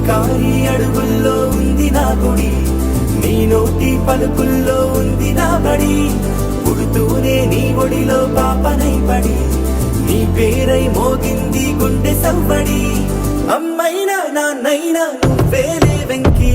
కారి అడుగుల్లో ఉంది నా గుడి, నీ నోటి పలుకుల్లో ఉంది నా బడి. పుడుతూనే నీ ఒడిలో పాపనై పడి, నీ పేరై మోగింది గుండె సవ్వడి. అమ్మైనా నాన్నైనా నువ్వేలే వెంకి